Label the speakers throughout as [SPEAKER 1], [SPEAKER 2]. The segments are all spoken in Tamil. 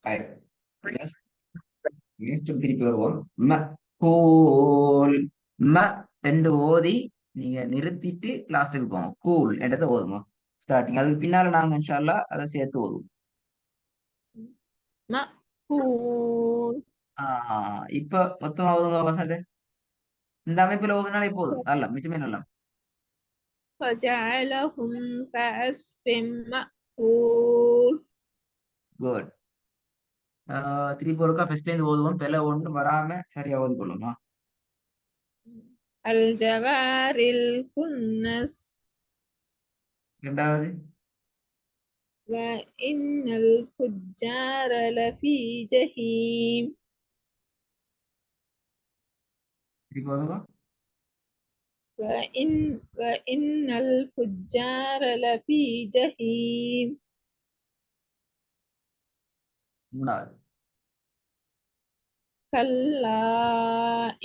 [SPEAKER 1] Yes. திருப்பி வருவோம். ம கூல் ம என்று ஓதி நீங்க நிறுத்திட்டு லாஸ்ட்டுக்கு போங்க. கூல் என்றதை ஓதுங்க ஸ்டார்டிங். அதுக்கு பின்னால நாங்க இன்ஷா அல்லாஹ் அதை சேர்த்து ஓதுவோம்.
[SPEAKER 2] مأكول
[SPEAKER 1] இப்ப மொத்தமா ஓதுங்க வசனத்தை. இந்த அமைப்புல ஓதுனாலே போதும். அல்ல மிச்சமே நல்லா.
[SPEAKER 2] فجعلهم كعصف مأكول
[SPEAKER 1] குட். திருப்பி ஒருக்கா ஃபர்ஸ்ட்ல இருந்து ஓதுவோம். பிழை ஒன்றும் வராம சரியா ஓதிக்கொள்ளுமா.
[SPEAKER 2] الجوار الكنس
[SPEAKER 1] ரெண்டாவது
[SPEAKER 2] وإن الفجار لفي جحيم
[SPEAKER 1] திருப்பி ஓதுங்க.
[SPEAKER 2] وإن الفجار لفي جحيم
[SPEAKER 1] மூணாவது
[SPEAKER 2] كلا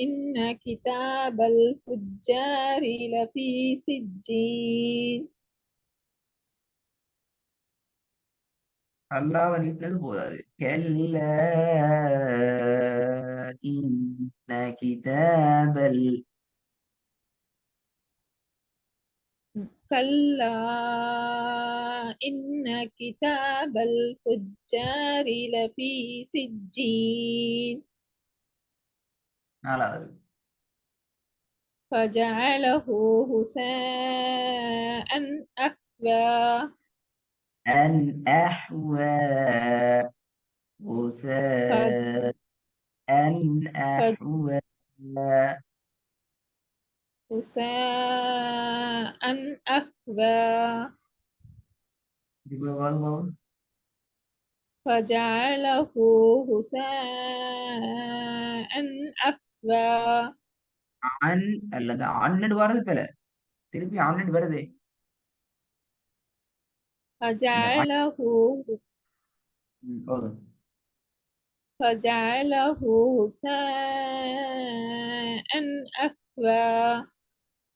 [SPEAKER 2] إن كتاب الفجار لفي سجين
[SPEAKER 1] அல்லாஹ்வை நீட்டது போதாது. கெல்ல இன்ன கிதாபல்
[SPEAKER 2] كلا إن كتاب الفجار لفي سجين
[SPEAKER 1] நாலாவது
[SPEAKER 2] فجعله هساء أحوى
[SPEAKER 1] அன் அஹ்வா உசா அன் அஹ்வா
[SPEAKER 2] هساء أحوى
[SPEAKER 1] திருப்பி ஓதுங்க.
[SPEAKER 2] فجعله هساء أحوى
[SPEAKER 1] அன் அல்லது அன்னடு வரது பிழை. திருப்பி அன்னடு வருது. இந்த
[SPEAKER 2] فجعله
[SPEAKER 1] போதும்.
[SPEAKER 2] فجعله هساء أحوى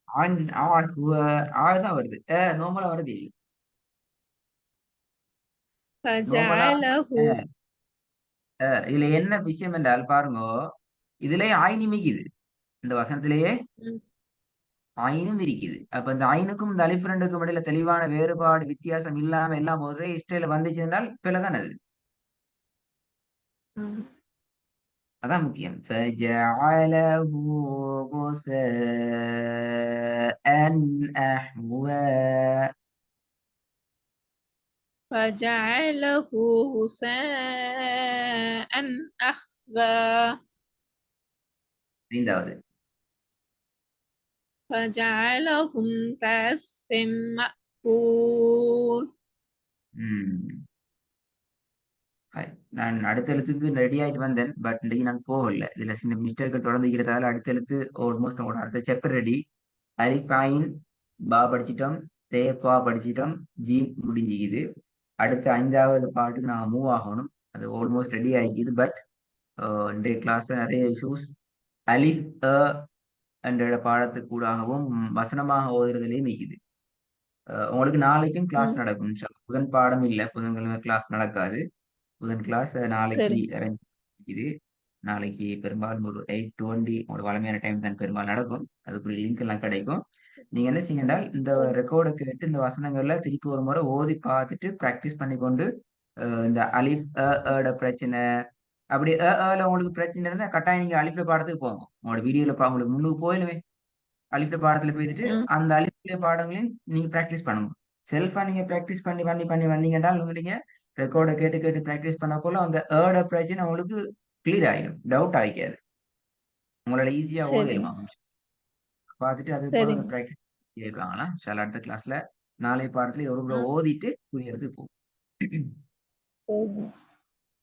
[SPEAKER 1] அன் அஹ்வா ஆதான் வருது. நோமலா வருது இல்லை. நோமலா
[SPEAKER 2] فجعله
[SPEAKER 1] இதுல என்ன விஷயம் என்றால் பாருங்க, இதுலயே ஆயினி மிக்குது. இந்த வசனத்திலேயே ஆயினும் இருக்குது. அப்ப இந்த ஆயினுக்கும் இந்த அலிஃப் ரெண்டுக்கும் இடையில தெளிவான வேறுபாடு வித்தியாசம் இல்லாம எல்லாம் ஒரே இஷ்டையில வந்துச்சுன்னால் பிழைதான் அது. அதான் முக்கியம். فَجَعَلَهُ غُثَاءً أَحْوَىٰ.
[SPEAKER 2] فجعله هساء أحوى
[SPEAKER 1] ஐந்தாவது
[SPEAKER 2] فجعلهم كعصف مأكول
[SPEAKER 1] ம் ஹாய். நான் அடுத்த எழுத்துக்கு ரெடி ஆயிட்டு வந்தேன். பட் இன்றைக்கு நான் போகல. இதுல சின்ன மிஸ்டேக்கள் தொடர்ந்து இருக்கிறதால அடுத்த எழுத்து ஆல்மோஸ்ட் நம்மளோட அடுத்த சாப்டர் ரெடி. அலிஃப் ஐன் பா படிச்சிட்டோம். தே பா படிச்சிட்டோம். ஜீம் முடிஞ்சுக்குது. அடுத்த 5வது பாட்டுக்கு நான் மூவ் ஆகணும். அது ஆல்மோஸ்ட் ரெடி ஆகிக்குது. பட் இன்றைய கிளாஸ்ல நிறைய இஷ்யூஸ். அலிஃப் என்ற பாடத்துக்கு கூடாகவும் வசனமாக ஓதுறதுலயும் இருக்குது. உங்களுக்கு நாளைக்கும் கிளாஸ் நடக்கும் இன்ஷா அல்லாஹ். புதன் பாடம் இல்லை. புதன்கிழமை கிளாஸ் நடக்காது. புதன் கிளாஸ் நாளைக்கு
[SPEAKER 2] சரி
[SPEAKER 1] அரேஞ்ச் இது. நாளைக்கு பெரும்பாலும் ஒரு 8:20 உங்களோட வளமையான டைம் தான் பெரும்பாலும் நடக்கும். அதுக்குரிய லிங்க் எல்லாம் கிடைக்கும். நீங்க என்ன செய்யுங்கள், இந்த ரெக்கார்டை கேட்டு இந்த வசனங்கள்ல திருப்பி ஒரு முறை ஓதி பார்த்துட்டு ப்ராக்டிஸ் பண்ணிக்கொண்டு இந்த அலிஃப் ட பிரச்சனை அப்படி உங்களுக்கு பிரச்சனை இருந்தா கட்டாயம் நீங்க அலிஃப்ல பாடத்துக்கு போங்க. உங்களோட வீடியோல உங்களுக்கு முன்னுக்கு போயிடுவேன். அலிஃப்ல பாடத்துல போயிட்டு அந்த அலிஃப்ல பாடங்களையும் நீங்க ப்ராக்டிஸ் பண்ணுங்க. செல்ஃபா நீங்க ப்ராக்டிஸ் பண்ணி பண்ணி பண்ணி வந்தீங்கன்னா நீங்க ரெக்கார்டை கேட்டு கேட்டு ப்ராக்டிஸ் பண்ணக்குள்ள அந்த பிரச்சனை உங்களுக்கு கிளியர் ஆயிடும். டவுட் ஆகிக்காது. உங்களால ஈஸியா
[SPEAKER 2] சரிங்க
[SPEAKER 1] ஓதிடலாம். பார்த்துட்டு அதுக்கப்புறம் அந்த
[SPEAKER 2] சரிங்க
[SPEAKER 1] ப்ராக்டிஸ் கேட்கலாங்களா. சில அடுத்த கிளாஸ்ல நாளை பாடத்துல ஒரு முறை ஓதிட்டு புரியறது போகும்.
[SPEAKER 2] சரிங்க